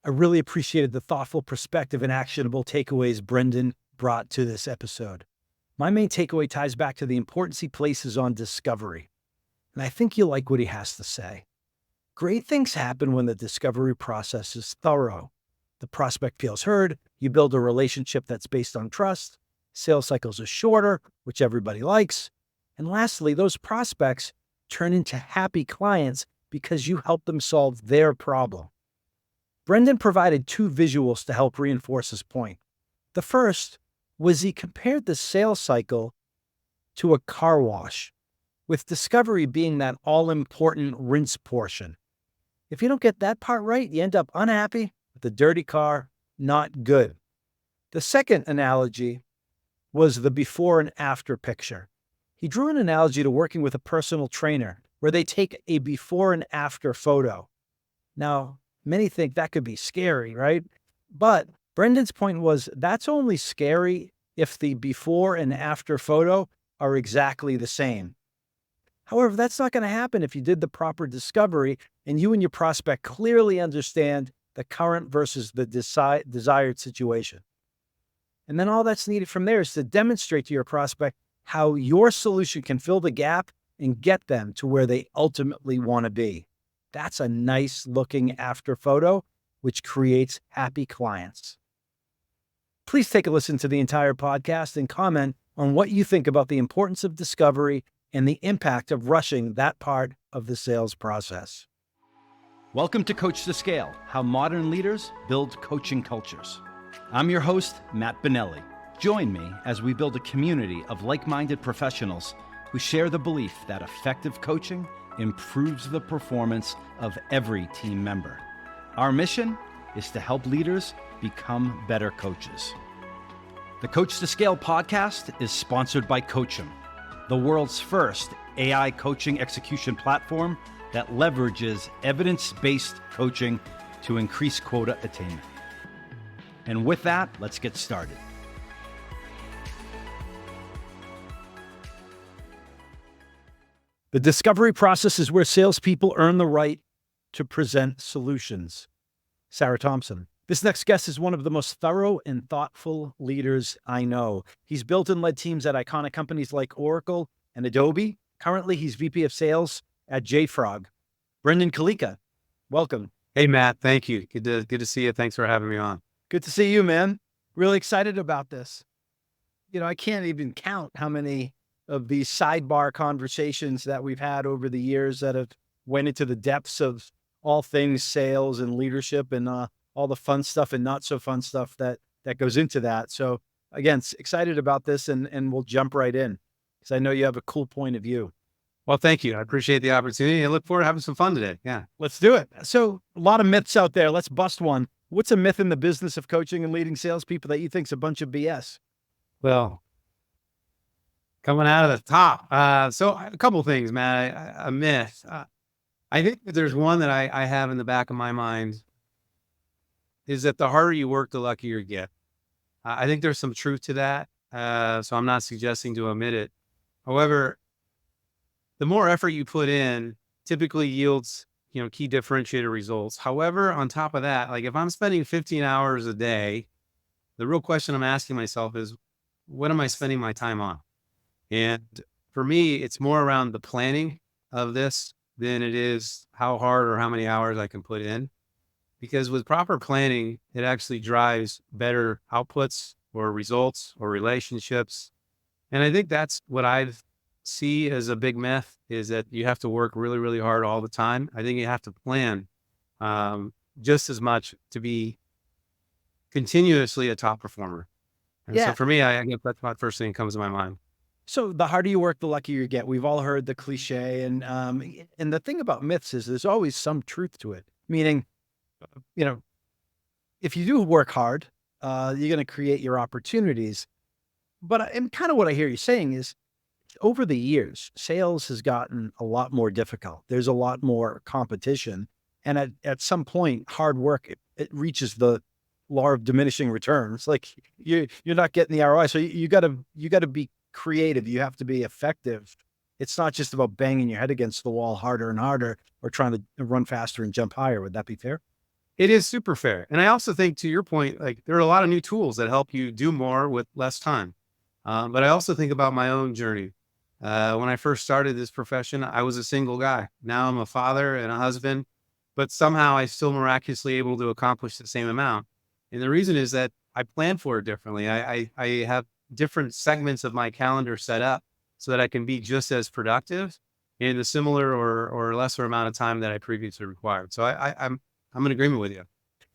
I really appreciated the thoughtful perspective and actionable takeaways Brendan brought to this episode. My main takeaway ties back to the importance he places on discovery, and I think you'll like what he has to say. Great things happen when the discovery process is thorough. The prospect feels heard, you build a relationship that's based on trust, sales cycles are shorter, which everybody likes, and lastly, those prospects turn into happy clients because you help them solve their problem. Brendan provided two visuals to help reinforce his point. The first was he compared the sales cycle to a car wash, with discovery being that all-important rinse portion. If you don't get that part right, you end up unhappy with the dirty car, not good. The second analogy was the before and after picture. He drew an analogy to working with a personal trainer where they take a before and after photo. Now, many think that could be scary, right? But Brendan's point was that's only scary if the before and after photo are exactly the same. However, that's not going to happen if you did the proper discovery and you and your prospect clearly understand the current versus the desired situation. And then all that's needed from there is to demonstrate to your prospect how your solution can fill the gap and get them to where they ultimately want to be. That's a nice looking after photo, which creates happy clients. Please take a listen to the entire podcast and comment on what you think about the importance of discovery and the impact of rushing that part of the sales process. Welcome to Coach2Scale, how modern leaders build coaching cultures. I'm your host, Matt Bonelli. Join me as we build a community of like-minded professionals who share the belief that effective coaching improves the performance of every team member. Our mission is to help leaders become better coaches. The Coach2Scale podcast is sponsored by Coachum, the world's first AI coaching execution platform that leverages evidence-based coaching to increase quota attainment. And with that, let's get started. The discovery process is where salespeople earn the right to present solutions. Sarah Thompson. This next guest is one of the most thorough and thoughtful leaders I know. He's built and led teams at iconic companies like Oracle and Adobe. Currently, he's VP of Sales at JFrog. Brendan Caleca, welcome. Hey, Matt. Thank you. Good to see you. Thanks for having me on. Good to see you, man. Really excited about this. I can't even count how many of these sidebar conversations that we've had over the years that have went into the depths of all things sales and leadership and all the fun stuff and not so fun stuff that goes into that. So again, excited about this and we'll jump right in because I know you have a cool point of view. Well, thank you. I appreciate the opportunity. I look forward to having some fun today. Yeah. Let's do it. So a lot of myths out there. Let's bust one. What's a myth in the business of coaching and leading salespeople that you think's a bunch of BS? Well, coming out of the top. So a couple of things, man. A myth. I think that there's one that I have in the back of my mind is that the harder you work, the luckier you get. I think there's some truth to that. So I'm not suggesting to omit it. However, the more effort you put in typically yields, key differentiator results. However, on top of that, like if I'm spending 15 hours a day, the real question I'm asking myself is, what am I spending my time on? And for me, it's more around the planning of this than it is how hard or how many hours I can put in. Because with proper planning, it actually drives better outputs or results or relationships. And I think that's what I see as a big myth is that you have to work really, really hard all the time. I think you have to plan just as much to be continuously a top performer. And so for me, I guess that's my first thing that comes to my mind. So the harder you work, the luckier you get. We've all heard the cliche. And the thing about myths is there's always some truth to it. Meaning, if you do work hard, you're going to create your opportunities. And kind of what I hear you saying is over the years, sales has gotten a lot more difficult. There's a lot more competition. And at some point, hard work, it reaches the law of diminishing returns. Like you're not getting the ROI. So you gotta be creative. You have to be effective. It's not just about banging your head against the wall harder and harder or trying to run faster and jump higher. Would that be fair? It is super fair. And I also think, to your point, like there are a lot of new tools that help you do more with less time. But I also think about my own journey. When I first started this profession, I was a single guy. Now I'm a father and a husband, but somehow I still miraculously able to accomplish the same amount. And the reason is that I plan for it differently. I have different segments of my calendar set up so that I can be just as productive in the similar or lesser amount of time that I previously required. So I'm in agreement with you.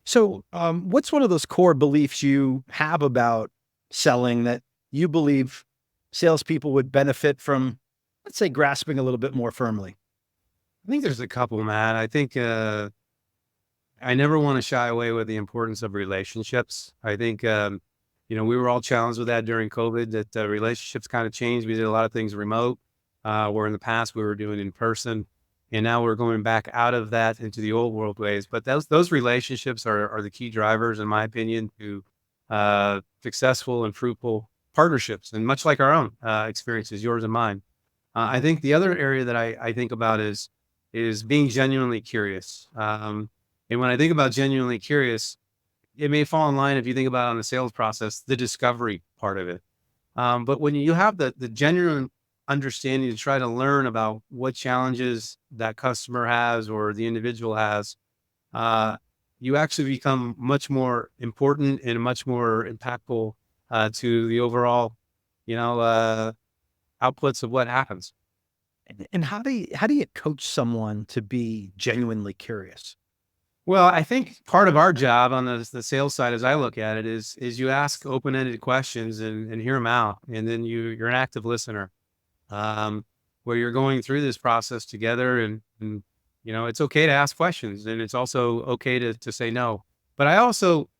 So, what's one of those core beliefs you have about selling that you believe salespeople would benefit from, let's say, grasping a little bit more firmly? I think there's a couple, man. I think I never want to shy away with the importance of relationships. I think we were all challenged with that during COVID. That relationships kind of changed. We did a lot of things remote, where in the past we were doing in person, and now we're going back out of that into the old world ways. But those relationships are the key drivers, in my opinion, to successful and fruitful partnerships. And much like our own experiences, yours and mine. I think the other area that I think about is being genuinely curious. And when I think about genuinely curious, it may fall in line if you think about it on the sales process, the discovery part of it. But when you have the genuine understanding to try to learn about what challenges that customer has or the individual has, you actually become much more important and much more impactful to the overall, you know, uh, outputs of what happens. And how do you coach someone to be genuinely curious? Well, I think part of our job on the sales side, as I look at it, is you ask open-ended questions and hear them out, and then you're an active listener, um, where you're going through this process together, and it's okay to ask questions, and it's also okay to say no. But I also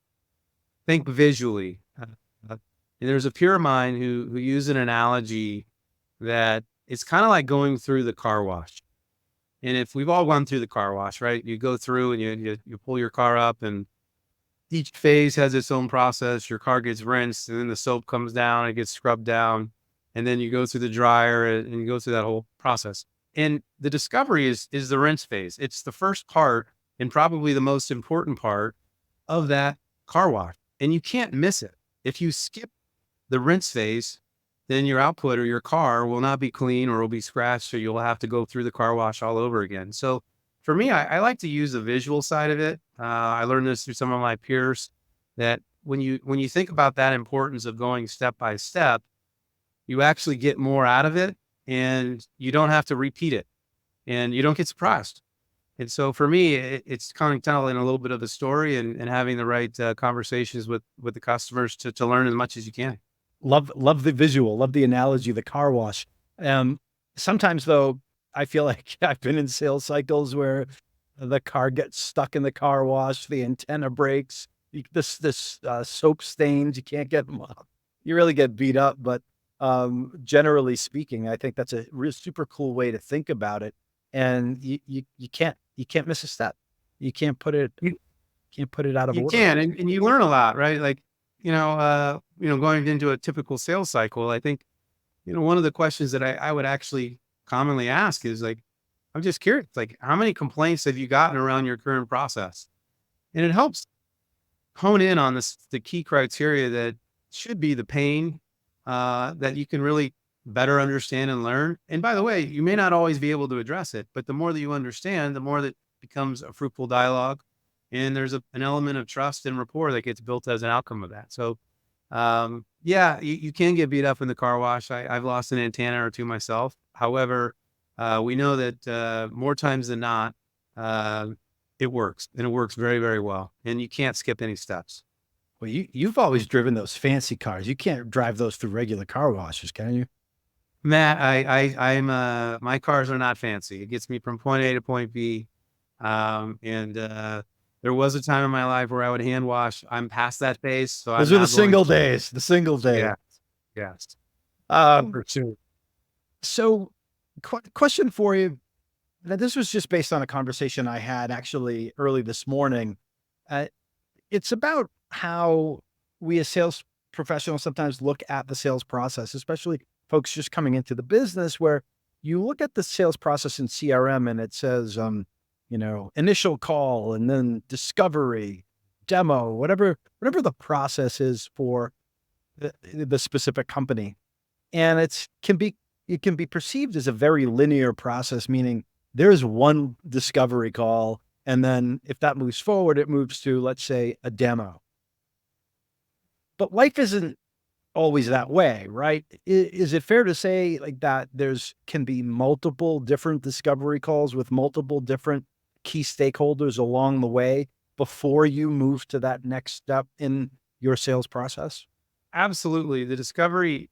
think visually. And there's a peer of mine who used an analogy that it's kind of like going through the car wash. And if we've all gone through the car wash, right? You go through and you pull your car up, and each phase has its own process. Your car gets rinsed, and then the soap comes down, it gets scrubbed down, and then you go through the dryer and you go through that whole process. And the discovery is the rinse phase. It's the first part and probably the most important part of that car wash. And you can't miss it. If you skip the rinse phase, then your output or your car will not be clean or will be scratched, or you'll have to go through the car wash all over again. So for me, I like to use the visual side of it. I learned this through some of my peers that when you think about that importance of going step by step, you actually get more out of it, and you don't have to repeat it, and you don't get surprised. And so for me, it's kind of telling a little bit of the story and having the right conversations with the customers to learn as much as you can. Love the visual, love the analogy, the car wash. Um, Sometimes though, I feel like I've been in sales cycles where the car gets stuck in the car wash, the antenna breaks, soap stains, you can't get them off. You really get beat up, but generally speaking, I think that's a real super cool way to think about it. And you can't miss a step. You can't put it out of You order. can, and you learn a lot, right? Like, going into a typical sales cycle, I think, one of the questions that I would actually commonly ask is like, I'm just curious, like, how many complaints have you gotten around your current process? And it helps hone in on the key criteria that should be the pain that you can really better understand and learn. And by the way, you may not always be able to address it, but the more that you understand, the more that becomes a fruitful dialogue. And there's an element of trust and rapport that gets built as an outcome of that. So, yeah, you can get beat up in the car wash. I've lost an antenna or two myself. However, we know that more times than not, uh, it works, and it works very, very well. And you can't skip any steps. Well, you've always driven those fancy cars. You can't drive those through regular car washes, can you? Matt, my cars are not fancy. It gets me from point A to point B. And there was a time in my life where I would hand wash. I'm past that phase, so I'm Those are the now going single to, days, the single days. yeah, yes, Um, for sure. so question for you. Now, this was just based on a conversation I had actually early this morning. Uh, it's about how we as sales professionals sometimes look at the sales process, especially folks just coming into the business, where you look at the sales process in CRM and it says, initial call and then discovery, demo, whatever the process is for the specific company. And it can be perceived as a very linear process, meaning there's one discovery call. And then if that moves forward, it moves to, let's say, a demo. But life isn't always that way, right? Is it fair to say like that can be multiple different discovery calls with multiple different key stakeholders along the way before you move to that next step in your sales process? Absolutely. The discovery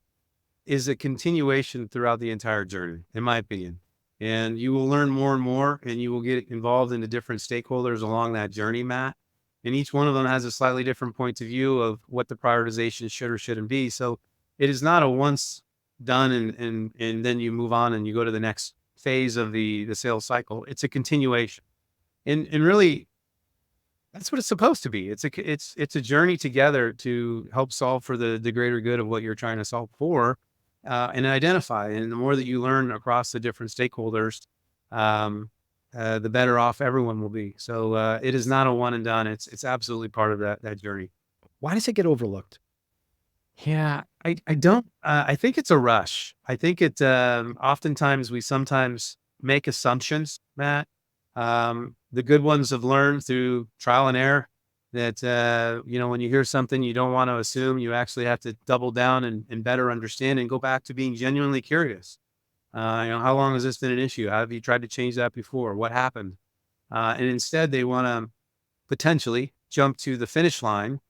is a continuation throughout the entire journey, in my opinion. And you will learn more and more, and you will get involved into different stakeholders along that journey, Matt. And each one of them has a slightly different point of view of what the prioritization should or shouldn't be. So it is not a once done and then you move on and you go to the next phase of the sales cycle. It's a continuation. And really that's what it's supposed to be. It's a journey together to help solve for the greater good of what you're trying to solve for, and identify. And the more that you learn across the different stakeholders, the better off everyone will be. So it is not a one and done. It's absolutely part of that journey. Why does it get overlooked? Yeah, I don't. I think it's a rush. I think it. Oftentimes we sometimes make assumptions, Matt. The good ones have learned through trial and error that when you hear something you don't want to assume, you actually have to double down and better understand and go back to being genuinely curious. How long has this been an issue? How have you tried to change that before? What happened? And instead, they want to potentially jump to the finish line,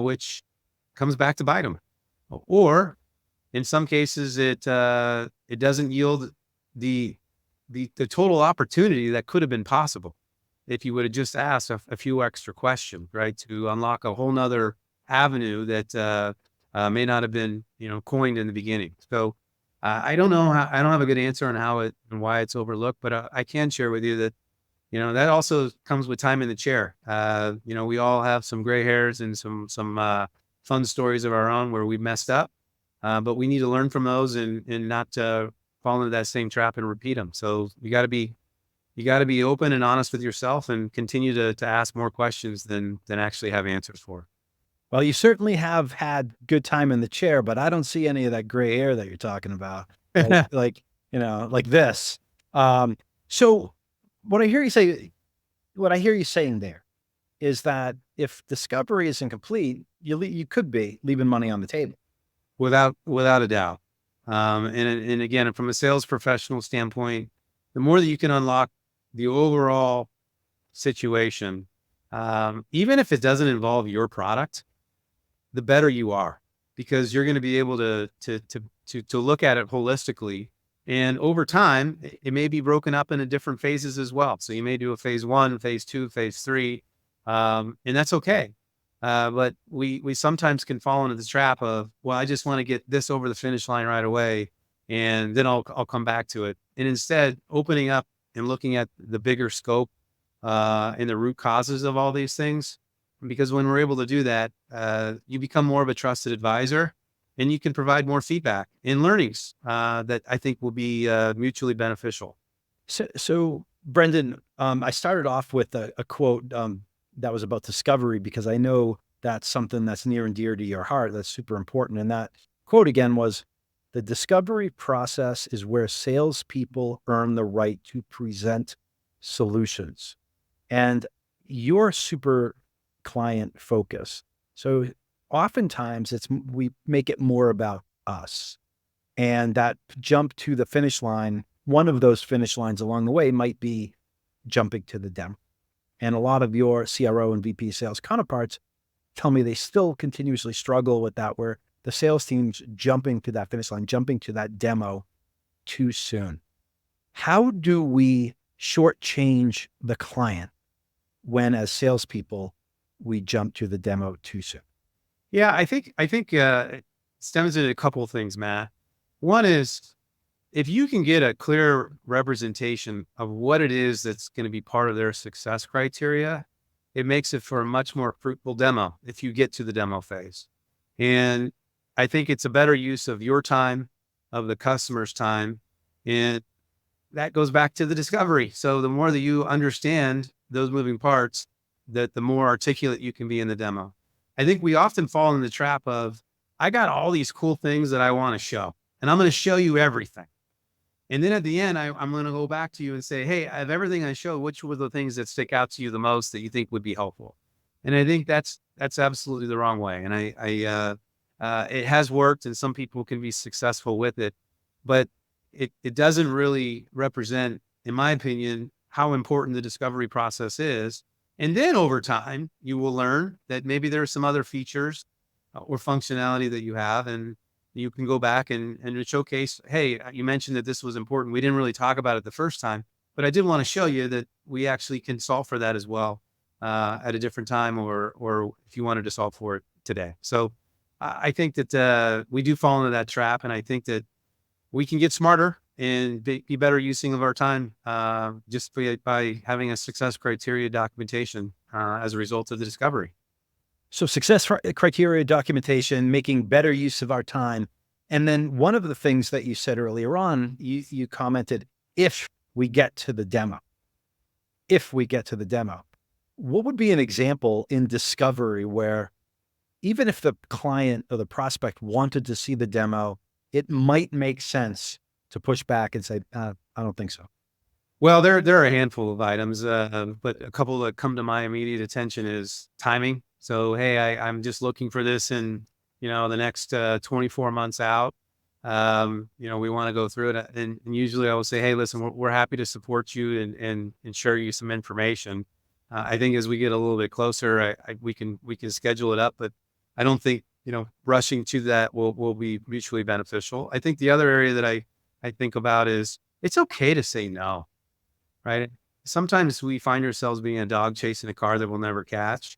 which comes back to bite them. Or in some cases, it doesn't yield the the total opportunity that could have been possible if you would have just asked a few extra questions, right, to unlock a whole nother avenue that may not have been coined in the beginning. So I don't know. I don't have a good answer on how it and why it's overlooked, but I can share with you that that also comes with time in the chair. We all have some gray hairs and some fun stories of our own where we messed up, but we need to learn from those and not fall into that same trap and repeat them. So you got to be open and honest with yourself and continue to ask more questions than actually have answers for. Well, you certainly have had good time in the chair, but I don't see any of that gray hair that you're talking about. Like this. So what I hear you say, what I hear you saying there is that if discovery isn't complete, you could be leaving money on the table. Without a doubt. And again, from a sales professional standpoint, the more that you can unlock the overall situation, even if it doesn't involve your product, the better you are, because you're going to be able to look at it holistically. And over time, it may be broken up into different phases as well. So you may do a phase 1, phase 2, phase 3, and that's okay. But we sometimes can fall into the trap of, well, I just want to get this over the finish line right away, and then I'll come back to it. And instead, opening up and looking at the bigger scope and the root causes of all these things, because when we're able to do that, you become more of a trusted advisor, and you can provide more feedback and learnings that I think will be mutually beneficial. So Brendan, I started off with a quote that was about discovery because I know that's something that's near and dear to your heart. That's super important. And that quote again was, "The discovery process is where salespeople earn the right to present solutions." And you're super client focused. So oftentimes we make it more about us. And that jump to the finish line, one of those finish lines along the way might be jumping to the demo. And a lot of your CRO and VP sales counterparts tell me they still continuously struggle with that, where the sales team's jumping to that finish line, jumping to that demo too soon. How do we shortchange the client when, as salespeople, we jump to the demo too soon? Yeah, I think it stems into a couple of things, Matt. One is, if you can get a clear representation of what it is that's going to be part of their success criteria, it makes it for a much more fruitful demo if you get to the demo phase. And I think it's a better use of your time, of the customer's time, and that goes back to the discovery. So the more that you understand those moving parts, that the more articulate you can be in the demo. I think we often fall in the trap of, I got all these cool things that I want to show, and I'm going to show you everything. And then at the end, I'm going to go back to you and say, hey, of everything I showed, which were the things that stick out to you the most that you think would be helpful? And I think that's absolutely the wrong way. And it has worked, and some people can be successful with it, but it doesn't really represent, in my opinion, how important the discovery process is. And then over time, you will learn that maybe there are some other features or functionality that you have, and you can go back and showcase, hey, you mentioned that this was important. We didn't really talk about it the first time, but I did want to show you that we actually can solve for that as well at a different time, or if you wanted to solve for it today. So I think that we do fall into that trap, and I think that we can get smarter and be better using of our time just by having a success criteria documentation as a result of the discovery. So success criteria documentation, making better use of our time. And then one of the things that you said earlier on, you commented, if we get to the demo, what would be an example in discovery where even if the client or the prospect wanted to see the demo, it might make sense to push back and say, I don't think so? Well, there are a handful of items, but a couple that come to my immediate attention is timing. So, hey, I'm just looking for this in, the next 24 months out. We want to go through it, and usually I will say, hey, listen, we're happy to support you and share you some information. I think as we get a little bit closer, we can schedule it up, but I don't think rushing to that will be mutually beneficial. I think the other area that I think about is, it's okay to say no. Right? Sometimes we find ourselves being a dog chasing a car that we'll never catch.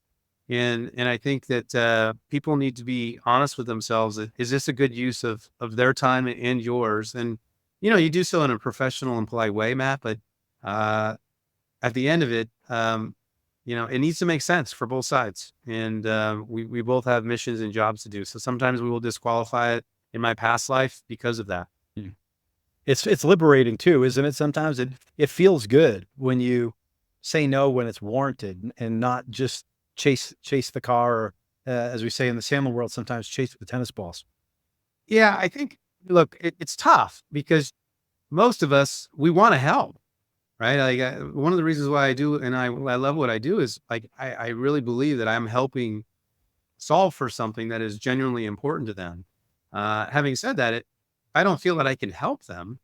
And I think that people need to be honest with themselves. Is this a good use of their time and yours? And, you do so in a professional and polite way, Matt, but at the end of it, it needs to make sense for both sides. And we both have missions and jobs to do. So sometimes we will disqualify it in my past life because of that. It's liberating too, isn't it? Sometimes it feels good when you say no when it's warranted and not just chase the car, or as we say in the salmon world, sometimes chase the tennis balls. Yeah, I think, look, it's tough because most of us, we want to help, right? Like one of the reasons why I do, and I love what I do, is like, I really believe that I'm helping solve for something that is genuinely important to them. Having said that, I don't feel that I can help them,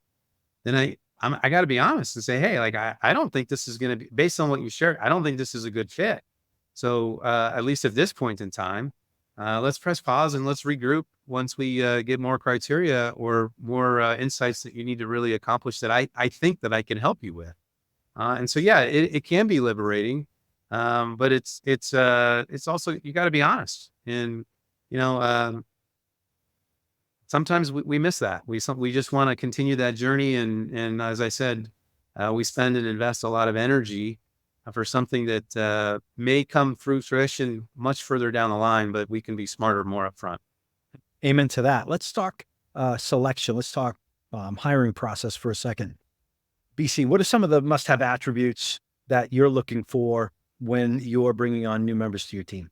then I got to be honest and say, hey, like, I don't think this is going to be, based on what you shared, I don't think this is a good fit. So at least at this point in time, let's press pause and let's regroup once we get more criteria or more insights that you need to really accomplish that I think that I can help you with. And so, yeah, it can be liberating, but it's also, you got to be honest. And, sometimes we miss that. We just want to continue that journey. And as I said, we spend and invest a lot of energy for something that may come through fruition much further down the line, but we can be smarter more upfront. Amen to that. Let's talk selection. Let's talk hiring process for a second. BC, what are some of the must-have attributes that you're looking for when you're bringing on new members to your team?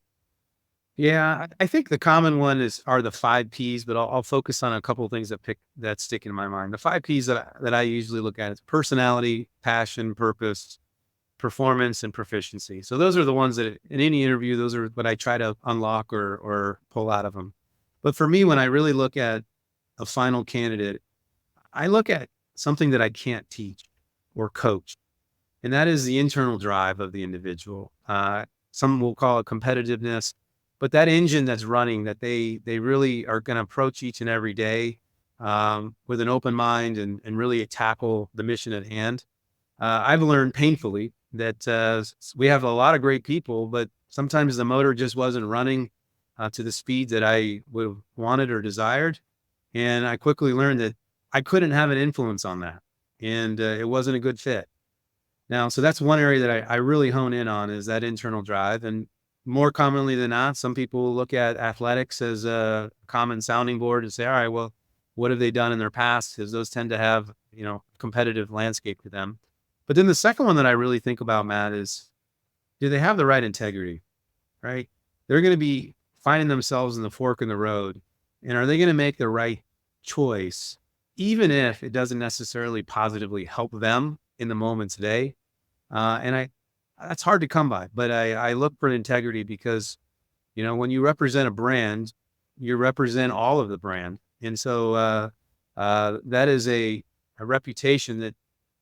Yeah, I think the common one are the 5 Ps, but I'll focus on a couple of things that stick in my mind. The 5 Ps that I usually look at is personality, passion, purpose, performance, and proficiency. So those are the ones that in any interview, those are what I try to unlock or pull out of them. But for me, when I really look at a final candidate, I look at something that I can't teach or coach, and that is the internal drive of the individual. Some will call it competitiveness, but that engine that's running, that they really are going to approach each and every day with an open mind and really tackle the mission at hand. I've learned painfully that we have a lot of great people, but sometimes the motor just wasn't running to the speed that I would have wanted or desired. And I quickly learned that I couldn't have an influence on that. And it wasn't a good fit. Now, so that's one area that I really hone in on, is that internal drive. And more commonly than not, some people will look at athletics as a common sounding board and say, all right, well, what have they done in their past? Because those tend to have, competitive landscape to them. But then the second one that I really think about, Matt, is, do they have the right integrity, right? They're going to be finding themselves in the fork in the road. And are they going to make the right choice, even if it doesn't necessarily positively help them in the moment today? That's hard to come by, but I look for integrity because, when you represent a brand, you represent all of the brand. And so that is a reputation that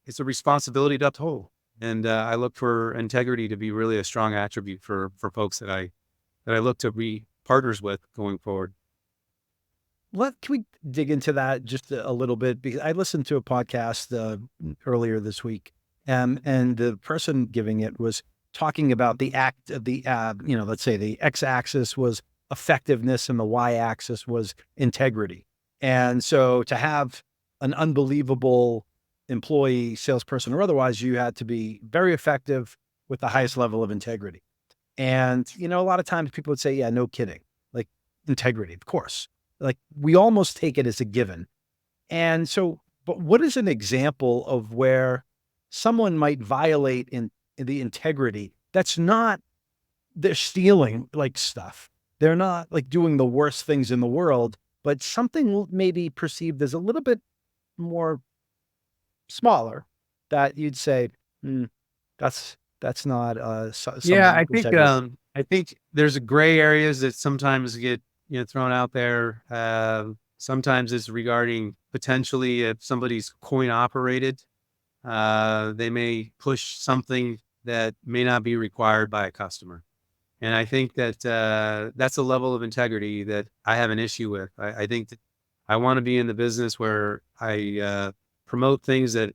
it's a responsibility to uphold. And I look for integrity to be really a strong attribute for folks that I look to be partners with going forward. Can we dig into that just a little bit? Because I listened to a podcast earlier this week, and the person giving it was talking about let's say the x-axis was effectiveness and the y-axis was integrity. And so to have an unbelievable employee, salesperson, or otherwise, you had to be very effective with the highest level of integrity. And, a lot of times people would say, yeah, no kidding. Like integrity, of course. Like we almost take it as a given. And so, but what is an example of where someone might violate in the integrity? That's not, they're stealing like stuff. They're not like doing the worst things in the world, but something maybe perceived as a little bit more smaller that you'd say, "Hmm, that's not Yeah, someone I with think integrity." I think there's gray areas that sometimes get thrown out there. Sometimes it's regarding potentially if somebody's coin operated, they may push something that may not be required by a customer. And I think that that's a level of integrity that I have an issue with. I think that I want to be in the business where I promote things that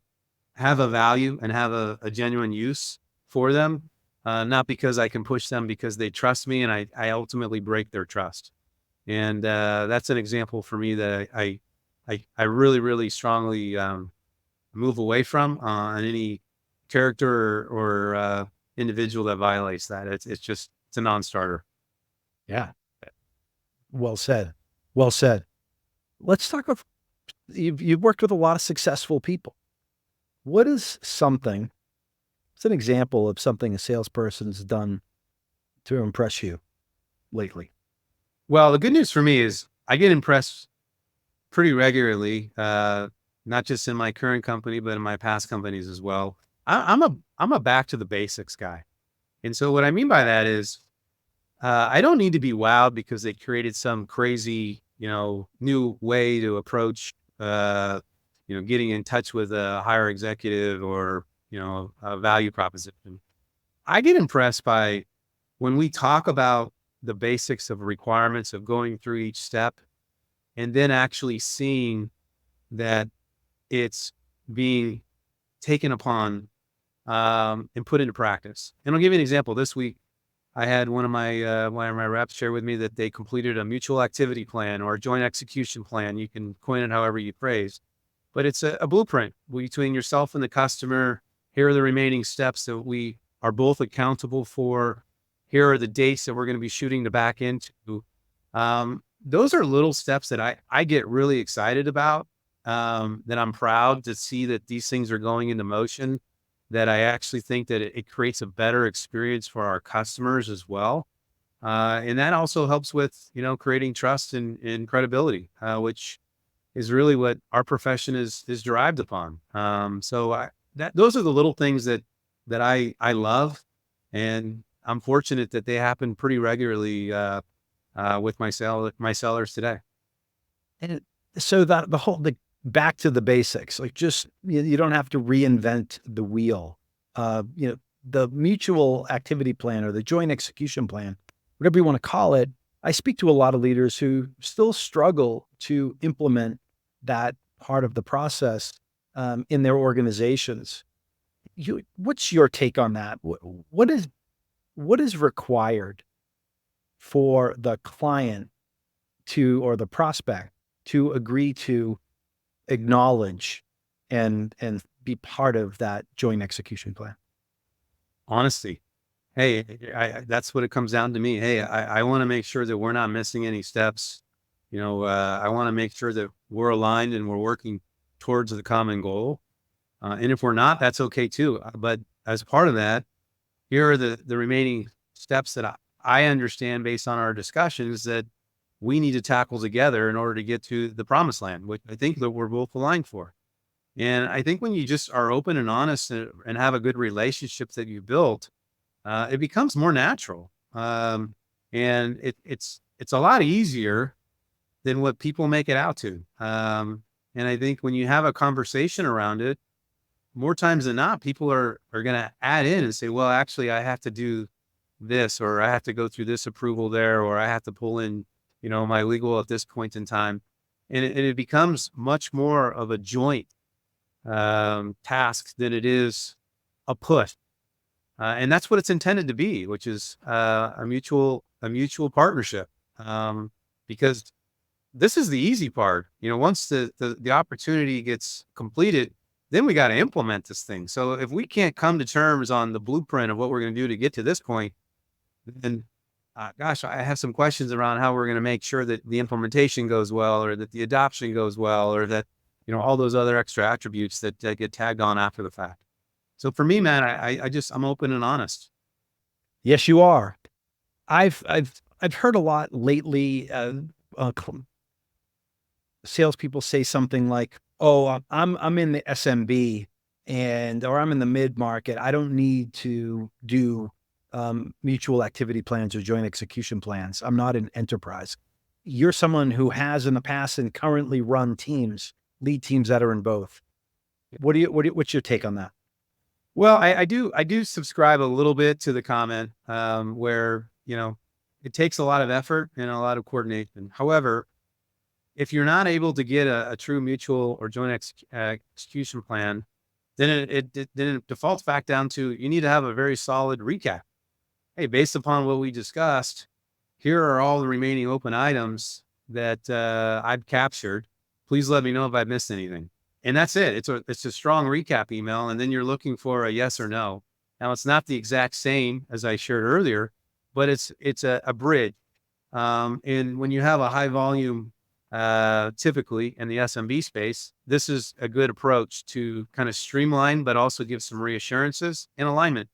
have a value and have a genuine use for them, not because I can push them because they trust me and I ultimately break their trust. And that's an example for me that I really, really strongly move away from on any character or individual that violates that. It's a non-starter. Yeah. Well said. Well said. Let's talk of you've worked with a lot of successful people. What is something? It's an example of something a salesperson's done to impress you lately. Well, the good news for me is I get impressed pretty regularly, not just in my current company, but in my past companies as well. I'm a back to the basics guy. And so what I mean by that is I don't need to be wowed because they created some crazy, new way to approach, getting in touch with a higher executive or, a value proposition. I get impressed by when we talk about the basics of requirements of going through each step and then actually seeing that it's being taken upon and put into practice. And I'll give you an example. This week, I had one of my reps share with me that they completed a mutual activity plan or a joint execution plan. You can coin it however you phrase, but it's a blueprint between yourself and the customer. Here are the remaining steps that we are both accountable for. Here are the dates that we're going to be shooting to back into. Those are little steps that I get really excited about, that I'm proud to see that these things are going into motion, that I actually think that it creates a better experience for our customers as well. And that also helps with, creating trust and credibility, which is really what our profession is derived upon. Those are the little things that I love, and I'm fortunate that they happen pretty regularly with my sellers today. And so that the back to the basics, like just you don't have to reinvent the wheel. The mutual activity plan or the joint execution plan, whatever you want to call it. I speak to a lot of leaders who still struggle to implement that part of the process in their organizations. What's your take on that? What is required for the client or the prospect to agree to acknowledge and be part of that joint execution plan? Honesty. Hey, that's what it comes down to me. Hey, I want to make sure that we're not missing any steps. I want to make sure that we're aligned and we're working towards the common goal. And if we're not, that's okay too. But as part of that, here are the remaining steps that I understand based on our discussions that we need to tackle together in order to get to the promised land, which I think that we're both aligned for. And I think when you just are open and honest and have a good relationship that you built, it becomes more natural. And it's a lot easier than what people make it out to. And I think when you have a conversation around it, more times than not, people are going to add in and say, well, actually, I have to do this, or I have to go through this approval there, or I have to pull in, my legal at this point in time. And it becomes much more of a joint task than it is a push. And that's what it's intended to be, which is a mutual partnership. Because this is the easy part. Once the opportunity gets completed, then we got to implement this thing. So if we can't come to terms on the blueprint of what we're going to do to get to this point, then gosh, I have some questions around how we're going to make sure that the implementation goes well, or that the adoption goes well, or that, all those other extra attributes that get tagged on after the fact. So for me, man, I'm open and honest. Yes, you are. I've heard a lot lately. Salespeople say something like, "Oh, I'm in the SMB or I'm in the mid market. I don't need to do mutual activity plans or joint execution plans. I'm not an enterprise." You're someone who has in the past and currently run teams, lead teams that are in both. What's your take on that? Well, I do subscribe a little bit to the comment where, it takes a lot of effort and a lot of coordination. However, if you're not able to get a true mutual or joint execution plan, then it defaults back down to you need to have a very solid recap. Hey, based upon what we discussed, here are all the remaining open items that I've captured. Please let me know if I missed anything. And that's it. It's a strong recap email, and then you're looking for a yes or no. Now it's not the exact same as I shared earlier, but it's a bridge. And when you have a high volume, typically in the SMB space, this is a good approach to kind of streamline, but also give some reassurances and alignment.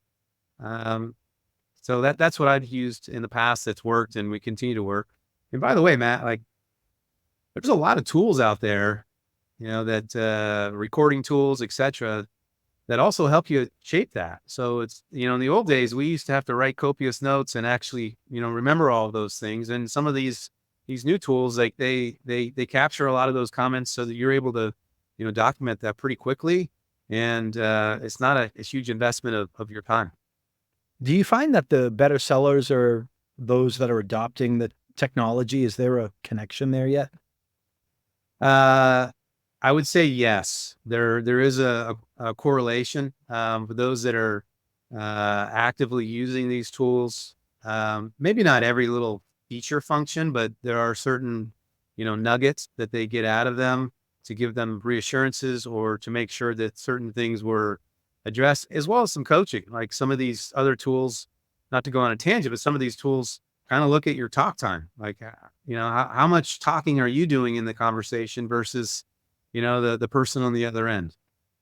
So that's what I've used in the past that's worked, and we continue to work. And by the way, Matt, like there's a lot of tools out there, that recording tools, etc., that also help you shape that. So it's, in the old days, we used to have to write copious notes and actually, remember all of those things. And some of these new tools, like they capture a lot of those comments so that you're able to, document that pretty quickly. And it's not a huge investment of your time. Do you find that the better sellers are those that are adopting the technology? Is there a connection there yet? I would say yes. There is a correlation for those that are actively using these tools. Maybe not every little feature function, but there are certain, nuggets that they get out of them to give them reassurances or to make sure that certain things were addressed, as well as some coaching. Like some of these other tools, not to go on a tangent, but some of these tools kind of look at your talk time. Like, how much talking are you doing in the conversation versus, the person on the other end.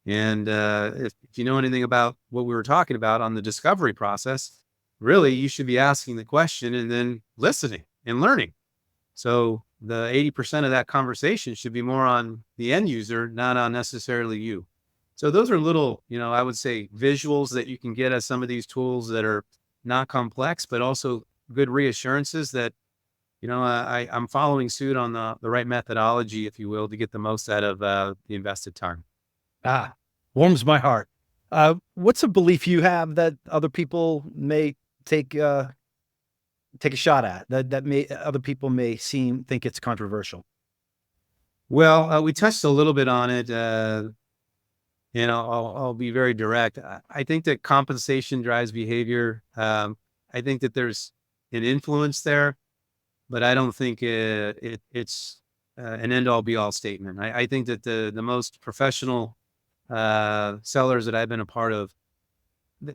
And if you know anything about what we were talking about on the discovery process, really, you should be asking the question and then listening and learning. So the 80% of that conversation should be more on the end user, not on necessarily you. So those are little, I would say visuals that you can get as some of these tools that are not complex, but also good reassurances that, I'm following suit on the right methodology, if you will, to get the most out of the invested time. Ah, warms my heart. What's a belief you have that other people may take a shot at that may other people may think it's controversial? Well, we touched a little bit on it. I'll be very direct. I think that compensation drives behavior. I think that there's an influence there, but I don't think it's an end all be all statement. I think that the most professional sellers that I've been a part of,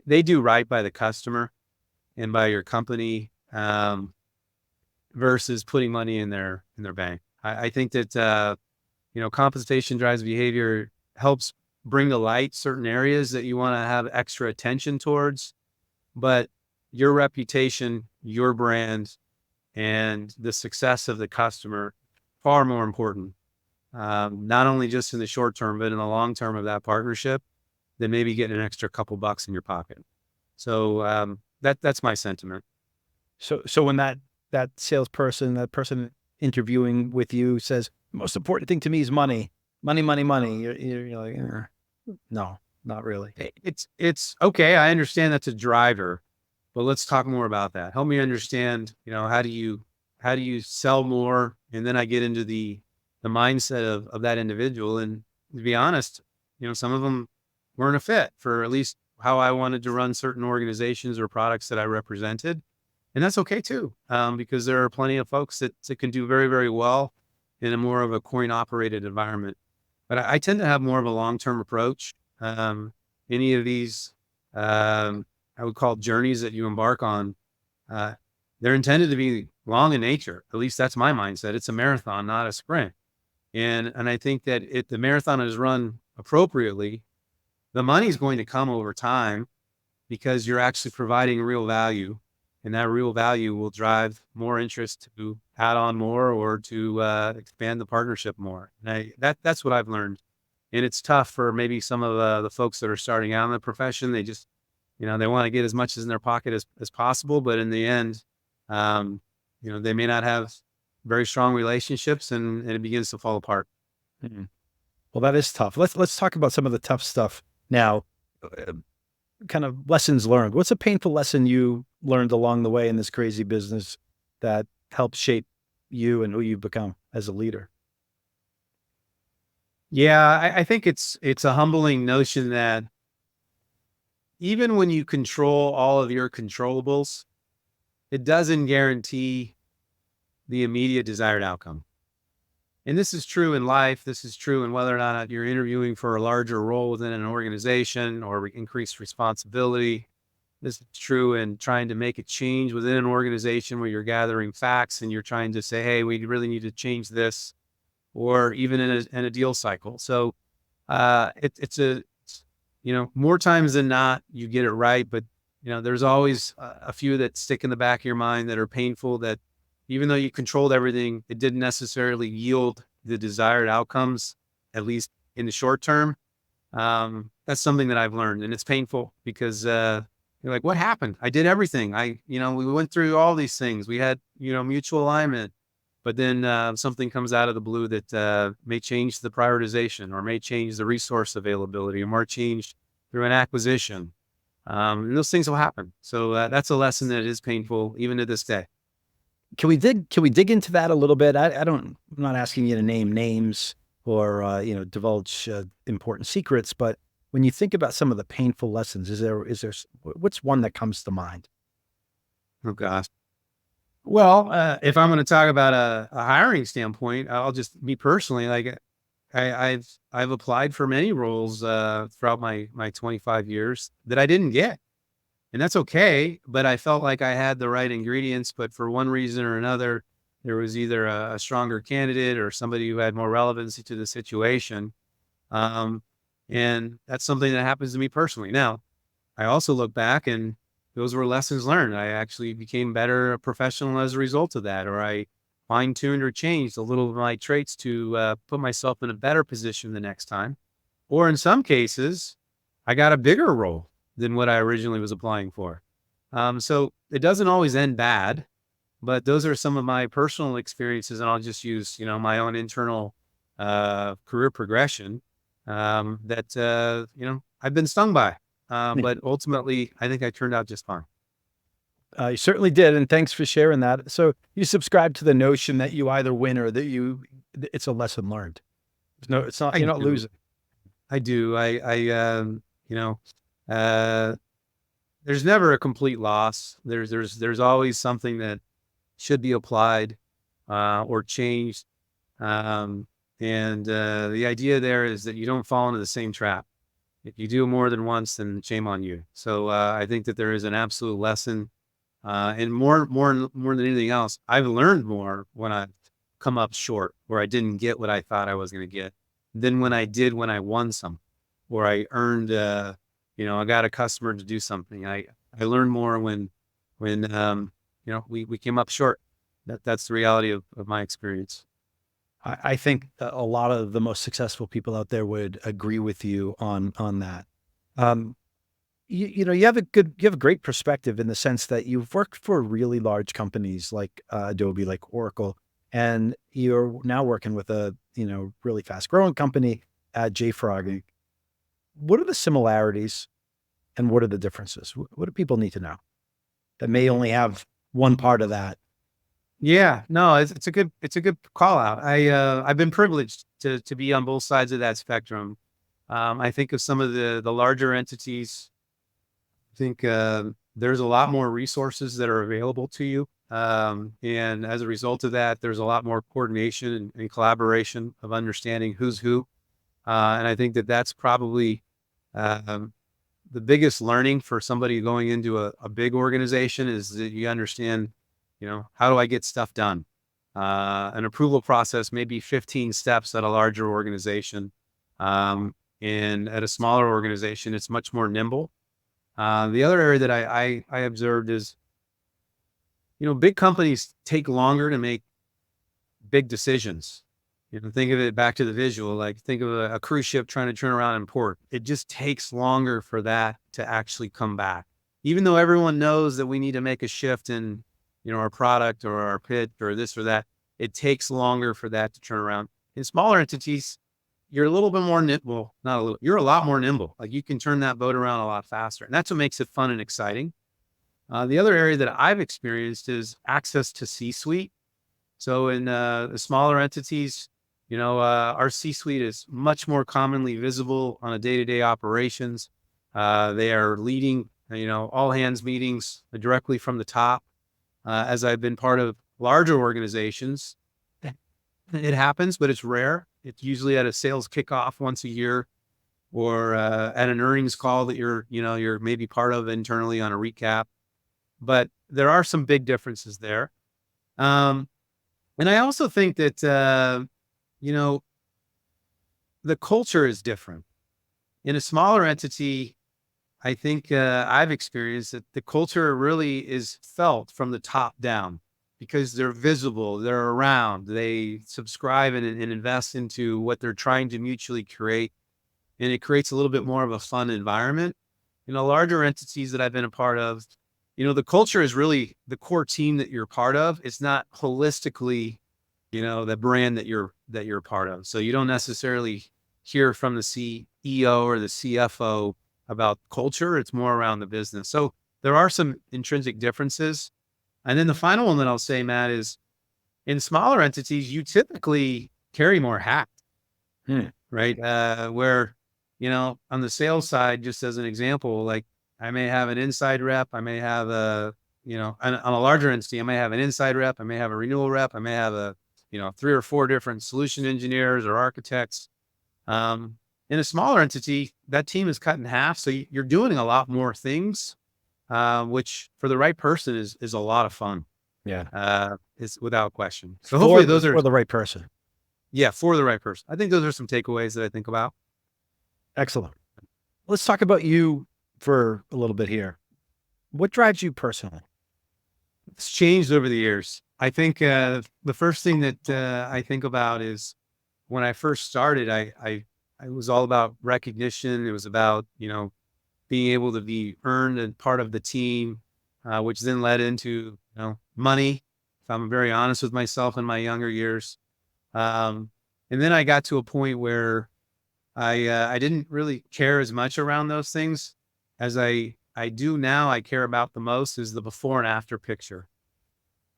they do right by the customer and by your company versus putting money in their bank. I think that compensation drives behavior helps bring to light certain areas that you want to have extra attention towards, but your reputation, your brand, and the success of the customer, far more important. Not only just in the short term, but in the long term of that partnership, than maybe getting an extra couple bucks in your pocket. So that's my sentiment. So when that salesperson, that person interviewing with you says, the most important thing to me is money, money, money, money. You're like, no, not really. It's okay. I understand that's a driver, but let's talk more about that. Help me understand, how do you sell more? And then I get into the mindset of that individual. And to be honest, some of them weren't a fit for at least how I wanted to run certain organizations or products that I represented. And that's okay too, because there are plenty of folks that can do very, very well in a more of a coin operated environment. But I tend to have more of a long-term approach. Any of these, I would call journeys that you embark on, they're intended to be long in nature. At least that's my mindset. It's a marathon, not a sprint. And I think that if the marathon is run appropriately, the money's going to come over time because you're actually providing real value. And that real value will drive more interest to add on more or to expand the partnership more. And that's what I've learned. And it's tough for maybe some of the folks that are starting out in the profession. They just, they want to get as much as in their pocket as possible. But in the end, they may not have very strong relationships and it begins to fall apart. Mm. Well, that is tough. Let's talk about some of the tough stuff now. Kind of lessons learned. What's a painful lesson you learned along the way in this crazy business that helped shape you and who you've become as a leader? Yeah, I think it's a humbling notion that even when you control all of your controllables, it doesn't guarantee the immediate desired outcome. And this is true in life. This is true in whether or not you're interviewing for a larger role within an organization or increased responsibility. This is true in trying to make a change within an organization where you're gathering facts and you're trying to say, hey, we really need to change this, or even in a deal cycle. So more times than not, you get it right. But, there's always a few that stick in the back of your mind that are painful, that even though you controlled everything, it didn't necessarily yield the desired outcomes, at least in the short term. That's something that I've learned, and it's painful because you're like, what happened? I did everything. We went through all these things. We had, mutual alignment, but then something comes out of the blue that may change the prioritization or may change the resource availability or more change through an acquisition. And those things will happen. So that's a lesson that is painful even to this day. Can we dig into that a little bit? I'm not asking you to name names or, divulge important secrets, but when you think about some of the painful lessons, what's one that comes to mind? Oh gosh. Well, if I'm going to talk about a hiring standpoint, I'll just me personally, like I've applied for many roles throughout my 25 years that I didn't get. And that's okay, but I felt like I had the right ingredients, but for one reason or another, there was either a stronger candidate or somebody who had more relevancy to the situation. And that's something that happens to me personally. Now, I also look back and those were lessons learned. I actually became better a professional as a result of that, or I fine-tuned or changed a little of my traits to put myself in a better position the next time. Or in some cases, I got a bigger role than what I originally was applying for. So it doesn't always end bad, but those are some of my personal experiences. And I'll just use, my own internal career progression that, I've been stung by. But ultimately, I think I turned out just fine. You certainly did, and thanks for sharing that. So you subscribe to the notion that you either win or that it's a lesson learned. No, it's not. You're not losing. I do. There's never a complete loss. There's always something that should be applied or changed. And the idea there is that you don't fall into the same trap. If you do more than once, then shame on you. So I think that there is an absolute lesson, and more than anything else, I've learned more when I've come up short, or I didn't get what I thought I was going to get. Then when I won some, or I earned, I got a customer to do something. I learned more when we came up short. That's the reality of my experience. I think a lot of the most successful people out there would agree with you on that. Um, you have a great perspective in the sense that you've worked for really large companies like Adobe, like Oracle, and you're now working with a really fast growing company at JFrog. What are the similarities and what are the differences? What do people need to know that may only have one part of that? Yeah, no, it's a good call out. I've been privileged to be on both sides of that spectrum. I think of some of the larger entities. I think there's a lot more resources that are available to you, and as a result of that, there's a lot more coordination and collaboration of understanding who's who. And I think that's probably um, the biggest learning for somebody going into a big organization is that you understand, how do I get stuff done? An approval process may be 15 steps at a larger organization. And at a smaller organization, it's much more nimble. The other area that I observed is, big companies take longer to make big decisions. Think of it back to the visual, like think of a cruise ship trying to turn around in port. It just takes longer for that to actually come back. Even though everyone knows that we need to make a shift in, our product or our pitch or this or that, it takes longer for that to turn around. In smaller entities, you're a little bit more nimble, not a little, you're a lot more nimble. Like you can turn that boat around a lot faster. And that's what makes it fun and exciting. The other area that I've experienced is access to C-suite. So in the smaller entities, our C-suite is much more commonly visible on a day-to-day operations. They are leading, all hands meetings directly from the top. As I've been part of larger organizations, it happens, but it's rare. It's usually at a sales kickoff once a year, or at an earnings call that you're maybe part of internally on a recap. But there are some big differences there. And I also think that, the culture is different. In a smaller entity, I think I've experienced that the culture really is felt from the top down because they're visible, they're around, they subscribe and invest into what they're trying to mutually create. And it creates a little bit more of a fun environment. Larger entities that I've been a part of, the culture is really the core team that you're part of. It's not holistically, the brand that you're a part of. So you don't necessarily hear from the CEO or the CFO about culture. It's more around the business. So there are some intrinsic differences. And then the final one that I'll say, Matt, is in smaller entities, you typically carry more hats, right? Where, on the sales side, just as an example, like I may have an inside rep, I may have on a larger entity, I may have an inside rep, I may have a renewal rep, I may have 3 or 4 different solution engineers or architects. In a smaller entity, that team is cut in half. So you're doing a lot more things, which for the right person is a lot of fun. Yeah. Is without question. So hopefully those are, for the right person. yeah, for the right person. I think those are some takeaways that I think about. Excellent. Let's talk about you for a little bit here. What drives you personally? It's changed over the years. I think the first thing that I think about is when I first started, I was all about recognition. It was about, being able to be earned and part of the team, which then led into, money. If I'm very honest with myself in my younger years. And then I got to a point where I didn't really care as much around those things as I do now. I care about the most is the before and after picture.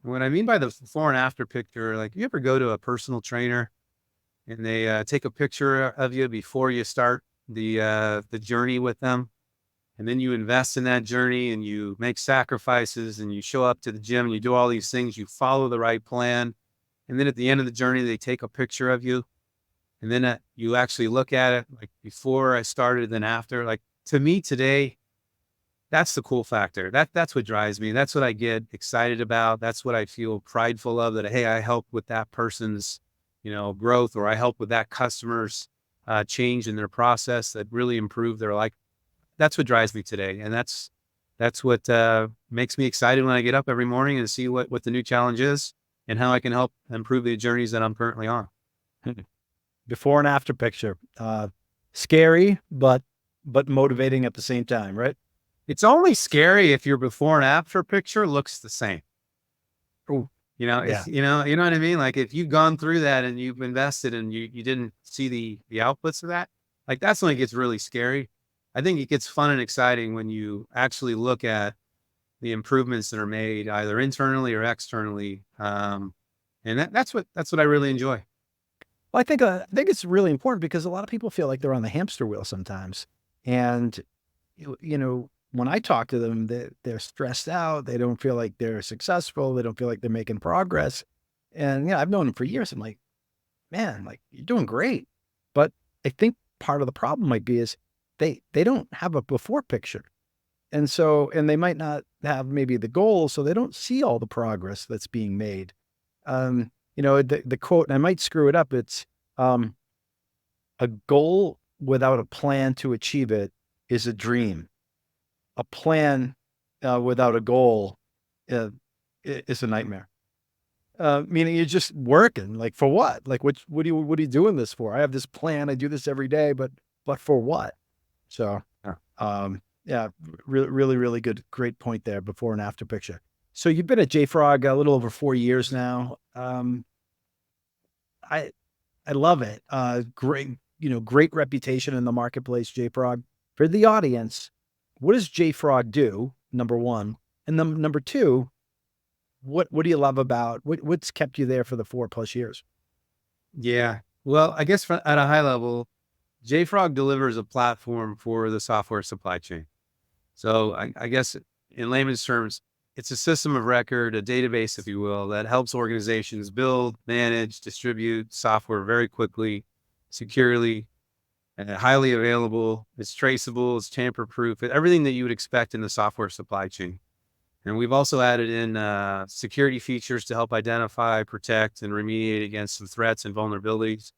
And what I mean by the before and after picture, like you ever go to a personal trainer and they take a picture of you before you start the journey with them. And then you invest in that journey and you make sacrifices and you show up to the gym and you do all these things, you follow the right plan. And then at the end of the journey, they take a picture of you. And then you actually look at it like before I started, then after. Like to me today, That's the cool factor. That's what drives me. That's what I get excited about. That's what I feel prideful of, that, hey, I help with that person's, growth, or I help with that customer's change in their process that really improved their life. That's what drives me today. And that's what makes me excited when I get up every morning and see what the new challenge is and how I can help improve the journeys that I'm currently on. Before and after picture. Scary, but motivating at the same time, right? It's only scary if your before and after picture looks the same. Ooh, If yeah. you know what I mean? Like, if you've gone through that and you've invested and you didn't see the outputs of that, like, that's when it gets really scary. I think it gets fun and exciting when you actually look at the improvements that are made either internally or externally. And that's what I really enjoy. Well, I think it's really important because a lot of people feel like they're on the hamster wheel sometimes. And when I talk to them, they're stressed out. They don't feel like they're successful. They don't feel like they're making progress. And I've known them for years. I'm like, man, like you're doing great. But I think part of the problem might be is they don't have a before picture. And they might not have maybe the goal, so they don't see all the progress that's being made. The quote, and I might screw it up, it's um, a goal without a plan to achieve it is a dream. A plan without a goal uh, is a nightmare. Meaning you're just working, like for what? Like what are you doing this for? I have this plan, I do this every day, but for what? So Yeah. yeah, really, really, really good, great point there, before and after picture. So you've been at JFrog a little over 4 years now. I I love it. Great, great reputation in the marketplace, JFrog. For the audience, what does JFrog do? Number one, and then number two, what do you love about what's kept you there for the 4+ years? Yeah. Well, I guess at a high level, JFrog delivers a platform for the software supply chain. So I guess in layman's terms, it's a system of record, a database, if you will, that helps organizations build, manage, distribute software very quickly, securely, and highly available. It's traceable, it's tamper proof, everything that you would expect in the software supply chain. And we've also added in security features to help identify, protect, and remediate against some threats and vulnerabilities.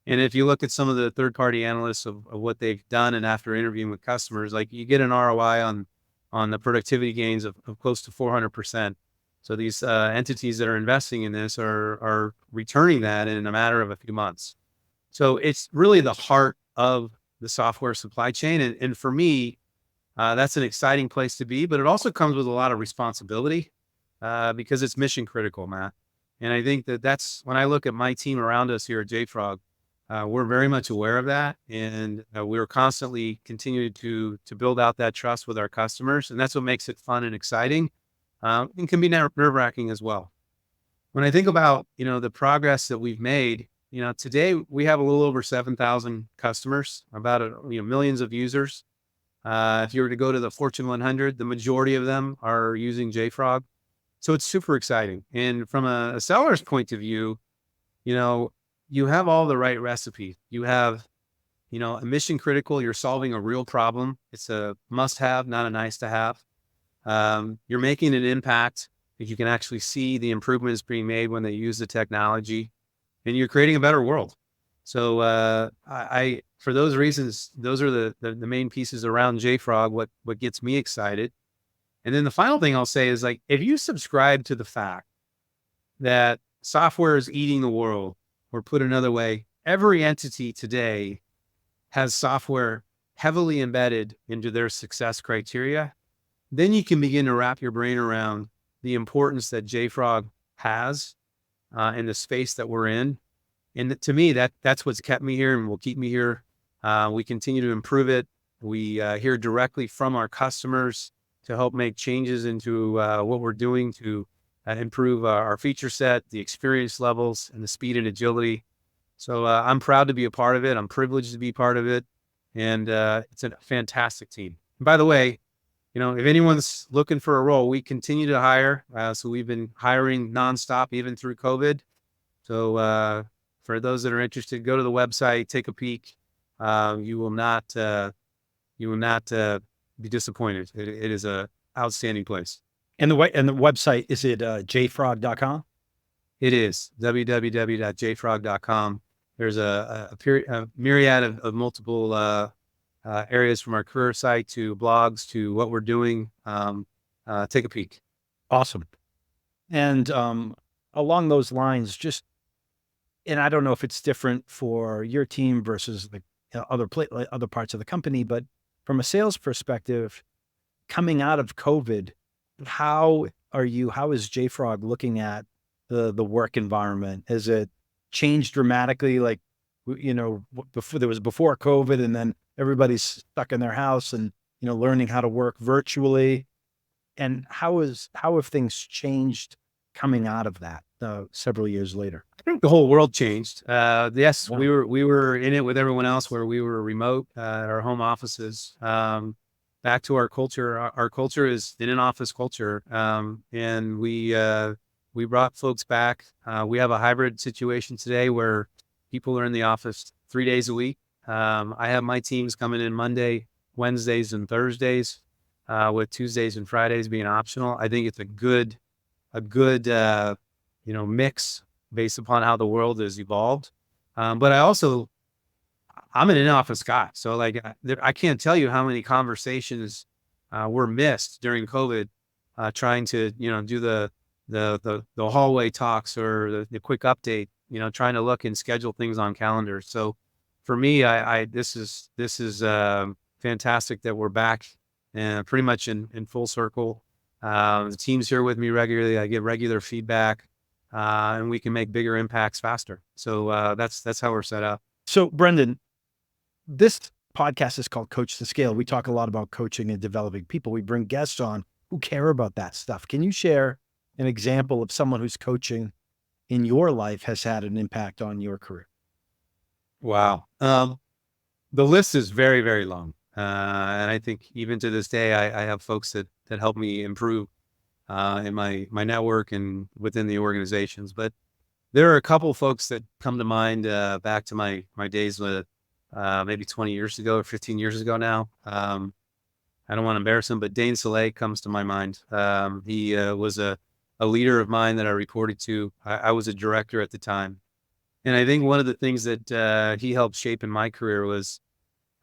And if you look at some of the third-party analysts of what they've done, and after interviewing with customers, like, you get an ROI on the productivity gains of close to 400%. So these entities that are investing in this are returning that in a matter of a few months. So it's really the heart of the software supply chain. And for me, that's an exciting place to be, but it also comes with a lot of responsibility because it's mission critical, Matt. And I think that's when I look at my team around us here at JFrog, we're very much aware of that, and we're constantly continuing to build out that trust with our customers, and that's what makes it fun and exciting, and can be nerve wracking as well. When I think about the progress that we've made, today we have a little over 7,000 customers, about millions of users. If you were to go to the Fortune 100, the majority of them are using JFrog. So it's super exciting. And from a seller's point of view, you know, you have all the right recipe. You have, a mission critical, you're solving a real problem. It's a must have, not a nice to have. You're making an impact that you can actually see the improvements being made when they use the technology, and you're creating a better world. So for those reasons, those are the main pieces around JFrog. What gets me excited. And then the final thing I'll say is, like, if you subscribe to the fact that software is eating the world, or put another way, every entity today has software heavily embedded into their success criteria, then you can begin to wrap your brain around the importance that JFrog has in the space that we're in. And to me, that's what's kept me here and will keep me here. We continue to improve it. We hear directly from our customers to help make changes into what we're doing to improve our feature set, the experience levels, and the speed and agility. So I'm proud to be a part of it. I'm privileged to be part of it. And it's a fantastic team. And by the way, if anyone's looking for a role, we continue to hire. So we've been hiring nonstop, even through COVID. So for those that are interested, go to the website, take a peek. You will not be disappointed. It is a outstanding place. And the website, is it jfrog.com? It is www.jfrog.com. There's a myriad of multiple areas, from our career site to blogs to what we're doing. Take a peek. Awesome. And along those lines, and I don't know if it's different for your team versus the other parts of the company, but from a sales perspective, coming out of COVID, how is JFrog looking at the work environment? Has it changed dramatically? Like, before COVID, and then everybody's stuck in their house and, learning how to work virtually. And how have things changed coming out of that several years later? I think the whole world changed. Yes, Wow. we were in it with everyone else, where we were remote at our home offices. Back to our culture. Our culture is in an office culture, and we brought folks back. We have a hybrid situation today where people are in the office 3 days a week. I have my teams coming in Monday, Wednesdays, and Thursdays, with Tuesdays and Fridays being optional. I think it's a good mix based upon how the world has evolved. But I'm an in-office guy. So like, I can't tell you how many conversations were missed during COVID, trying to, do the hallway talks or the quick update, trying to look and schedule things on calendars. So for me, this is fantastic that we're back and pretty much in full circle. The team's here with me regularly. I get regular feedback, and we can make bigger impacts faster. So that's how we're set up. So, Brendan, this podcast is called Coach2Scale. We talk a lot about coaching and developing people. We bring guests on who care about that stuff. Can you share an example of someone who's coaching in your life has had an impact on your career? Wow. The list is very, very long. And I think even to this day, I have folks that help me improve in my network and within the organizations. But there are a couple of folks that come to mind back to my days with maybe 20 years ago or 15 years ago now. I don't want to embarrass him, but Brendan Caleca comes to my mind. He was a leader of mine that I reported to. I was a director at the time. And I think one of the things that he helped shape in my career was,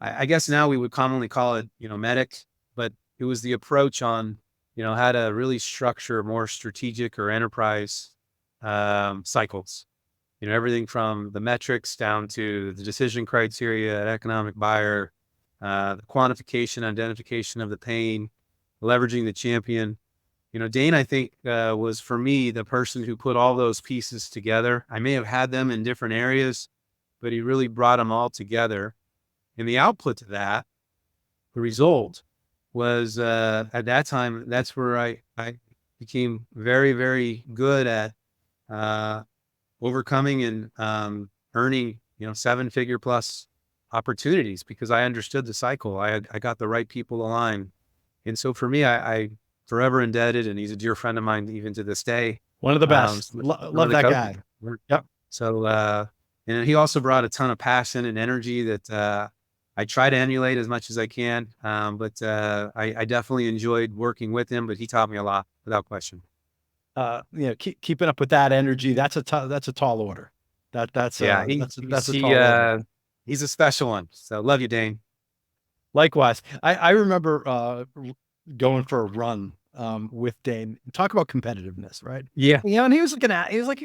I guess now we would commonly call it, medic, but it was the approach on, how to really structure more strategic or enterprise cycles. Everything from the metrics down to the decision criteria, economic buyer, the quantification, identification of the pain, leveraging the champion. Dane, I think, was for me the person who put all those pieces together. I may have had them in different areas, but he really brought them all together. And the output to that, the result was, at that time, that's where I became very, very good at overcoming and earning, 7-figure plus opportunities, because I understood the cycle. I got the right people aligned. And so for me, I forever indebted, and he's a dear friend of mine even to this day. One of the best. Love that guy. Yep. So, and he also brought a ton of passion and energy that I try to emulate as much as I can. But I definitely enjoyed working with him, but he taught me a lot without question. Keeping up with that energy, that's a tall order. That's a tall order. He's a special one. So love you, Dane. Likewise. I remember going for a run with Dane. Talk about competitiveness, right? Yeah. And he was like,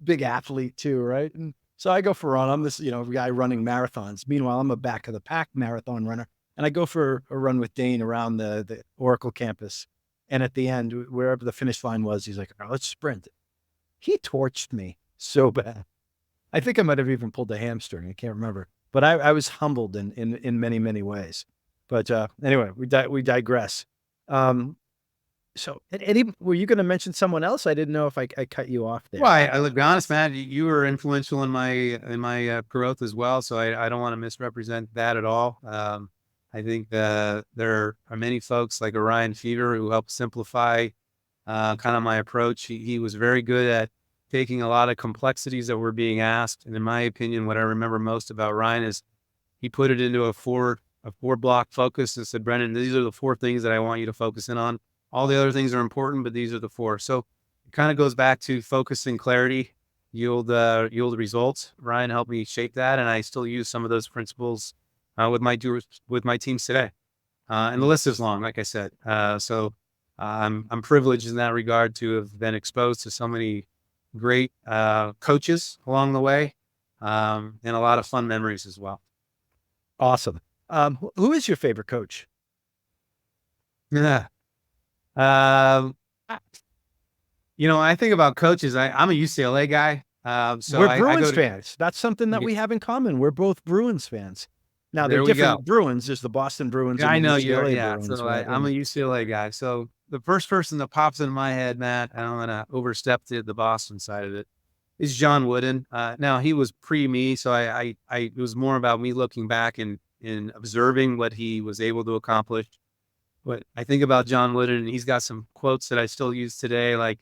big athlete too, right? And so I go for a run. I'm this, guy running marathons. Meanwhile, I'm a back of the pack marathon runner. And I go for a run with Dane around the Oracle campus. And at the end, wherever the finish line was, he's like, "All right, let's sprint." He torched me so bad. I think I might have even pulled a hamstring. I can't remember, but I was humbled in many, many ways. But anyway, we digress. So, were you going to mention someone else? I didn't know if I cut you off there. Well, I'll be honest, man. You were influential in my growth as well. So I don't want to misrepresent that at all. I think there are many folks like Orion Fever who helped simplify kind of my approach. He was very good at taking a lot of complexities that were being asked. And in my opinion, what I remember most about Ryan is he put it into a a 4-block focus and said, Brendan, these are the 4 things that I want you to focus in on. All the other things are important, but these are the 4. So it kind of goes back to focus and clarity, yield results. Ryan helped me shape that, and I still use some of those principles with my teams today. And the list is long, like I said. So I'm privileged in that regard to have been exposed to so many great coaches along the way, and a lot of fun memories as well. Awesome. Who is your favorite coach? Yeah. Um, I think about coaches. I'm a UCLA guy. So We're I Bruins go to, fans. That's something that we have in common. We're both Bruins fans. Now, they're there we go. different Bruins. There's the Boston Bruins Yeah, and I the know you're, UCLA yeah. Bruins, So right? I'm a UCLA guy. So the first person that pops into my head, Matt, I don't want to overstep the Boston side of it, is John Wooden. Now he was pre me. So it was more about me looking back and observing what he was able to accomplish. But I think about John Wooden, and he's got some quotes that I still use today. Like,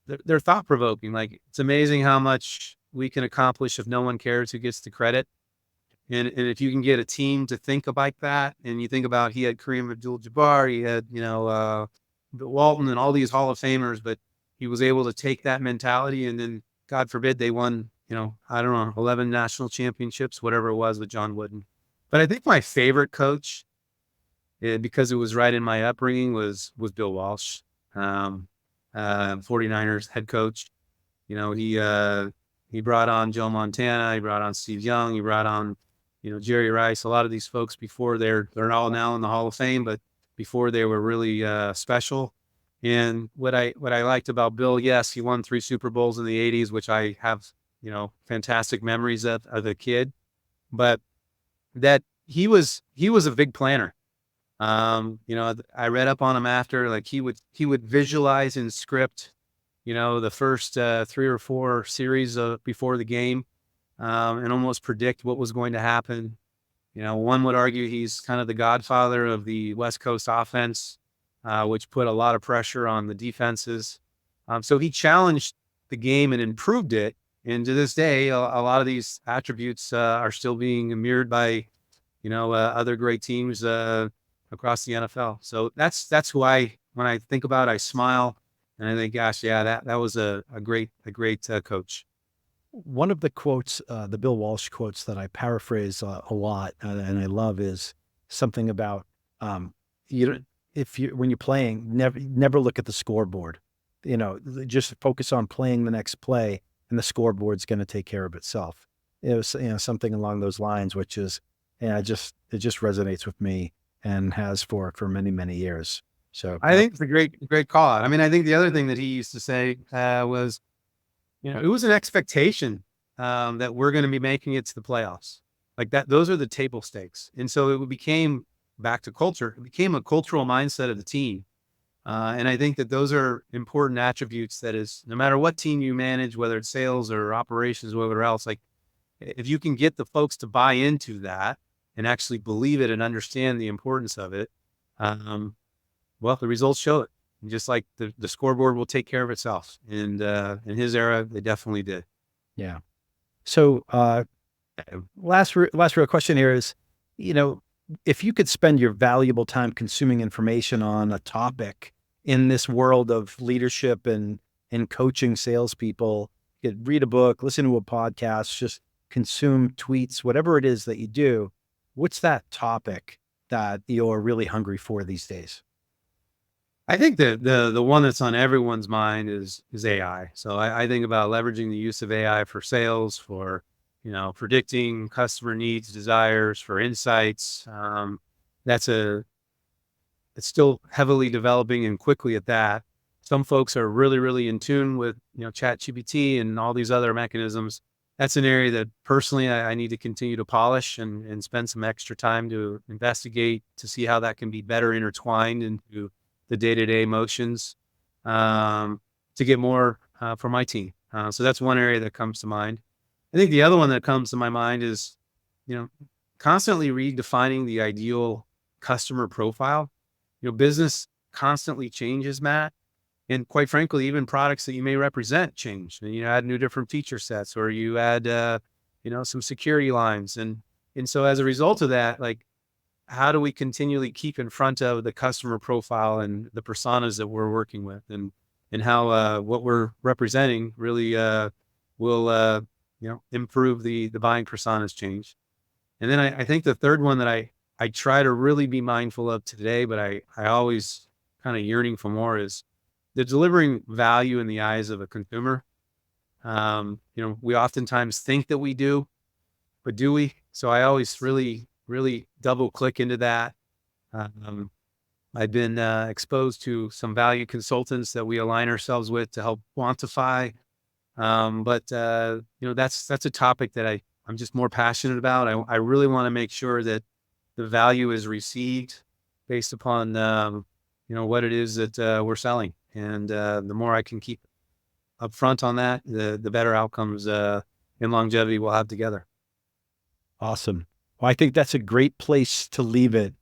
they're thought provoking. Like, it's amazing how much we can accomplish if no one cares who gets the credit. And if you can get a team to think about that, and you think about, he had Kareem Abdul-Jabbar, he had, Bill Walton and all these Hall of Famers, but he was able to take that mentality, and then God forbid they won, I don't know, 11 national championships, whatever it was with John Wooden. But I think my favorite coach, because it was right in my upbringing, was Bill Walsh, 49ers head coach. He brought on Joe Montana, he brought on Steve Young, he brought on, Jerry Rice, a lot of these folks before they're all now in the Hall of Fame, but before they were really special. And what I liked about Bill, yes, he won 3 Super Bowls in the 80s, which I have, fantastic memories of as a kid, but that he was a big planner. I read up on him after, like, he would visualize and script, the first 3 or 4 series before the game, and almost predict what was going to happen. One would argue he's kind of the godfather of the West Coast offense, which put a lot of pressure on the defenses. So he challenged the game and improved it. And to this day, a lot of these attributes are still being mirrored by, other great teams across the NFL. So that's who when I think about, I smile and I think, gosh, yeah, that was a great coach. One of the quotes, the Bill Walsh quotes that I paraphrase a lot and I love is something about you don't, when you're playing, never look at the scoreboard. Just focus on playing the next play, and the scoreboard's going to take care of itself. It was something along those lines, which is it just resonates with me and has for many years. So I think it's a great call out. I mean, I think the other thing that he used to say was, it was an expectation that we're going to be making it to the playoffs. Like that, those are the table stakes. And so it became, back to culture, it became a cultural mindset of the team. And I think that those are important attributes that is, no matter what team you manage, whether it's sales or operations, whatever else, like if you can get the folks to buy into that and actually believe it and understand the importance of it, well, the results show it. Just like the scoreboard will take care of itself. And in his era, they definitely did. Yeah. So last real question here is, if you could spend your valuable time consuming information on a topic in this world of leadership and coaching salespeople, you could read a book, listen to a podcast, just consume tweets, whatever it is that you do, what's that topic that you're really hungry for these days? I think that the one that's on everyone's mind is AI. So I think about leveraging the use of AI for sales, for, predicting customer needs, desires, for insights. It's still heavily developing and quickly at that. Some folks are really in tune with, ChatGPT and all these other mechanisms. That's an area that personally I need to continue to polish and spend some extra time to investigate, to see how that can be better intertwined into the day-to-day motions, to get more for my team. So that's one area that comes to mind. I think the other one that comes to my mind is, constantly redefining the ideal customer profile. Business constantly changes, Matt. And quite frankly, even products that you may represent change. And you add new different feature sets, or you add, some security lines. And so as a result of that, like, how do we continually keep in front of the customer profile and the personas that we're working with, and how what we're representing really will improve the buying personas change. And then I think the third one that I try to really be mindful of today, but I always kind of yearning for more, is the delivering value in the eyes of a consumer. We oftentimes think that we do, but do we? So I always really double click into that. Um, I've been exposed to some value consultants that we align ourselves with to help quantify. But that's a topic that I'm just more passionate about. I really want to make sure that the value is received based upon what it is that we're selling, and the more I can keep upfront on that, the better outcomes in longevity we'll have together. Awesome. Well, I think that's a great place to leave it.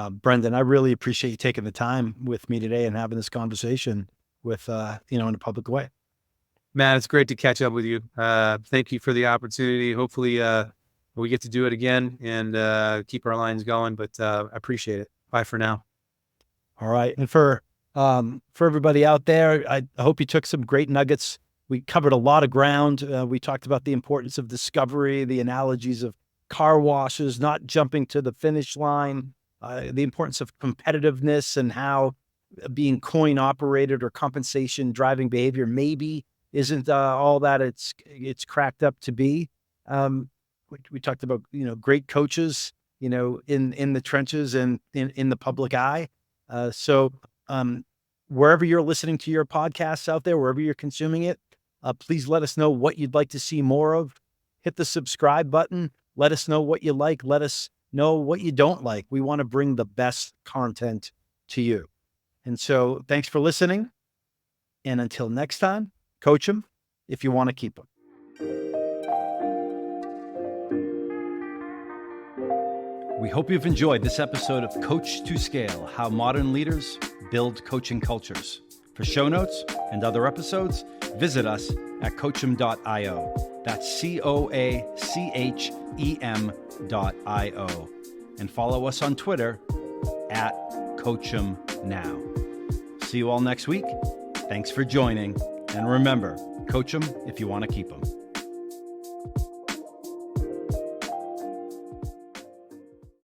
Brendan, I really appreciate you taking the time with me today and having this conversation with, in a public way. Matt, it's great to catch up with you. Thank you for the opportunity. Hopefully, we get to do it again and keep our lines going, but I appreciate it. Bye for now. All right. And for everybody out there, I hope you took some great nuggets. We covered a lot of ground. We talked about the importance of discovery, the analogies of car washes, not jumping to the finish line, the importance of competitiveness, and how being coin operated or compensation driving behavior maybe isn't all that it's cracked up to be. We talked about, great coaches, in the trenches and in the public eye. So wherever you're listening to your podcasts out there, wherever you're consuming it, please let us know what you'd like to see more of. Hit the subscribe button. Let us know what you like. Let us know what you don't like. We want to bring the best content to you. And so thanks for listening. And until next time, coach them if you want to keep them. We hope you've enjoyed this episode of Coach2Scale, How Modern Leaders Build Coaching Cultures. For show notes and other episodes, visit us at coachem.io. That's COACHEM.io. And follow us on Twitter at CoachemNow. See you all next week. Thanks for joining. And remember, coach them if you want to keep them.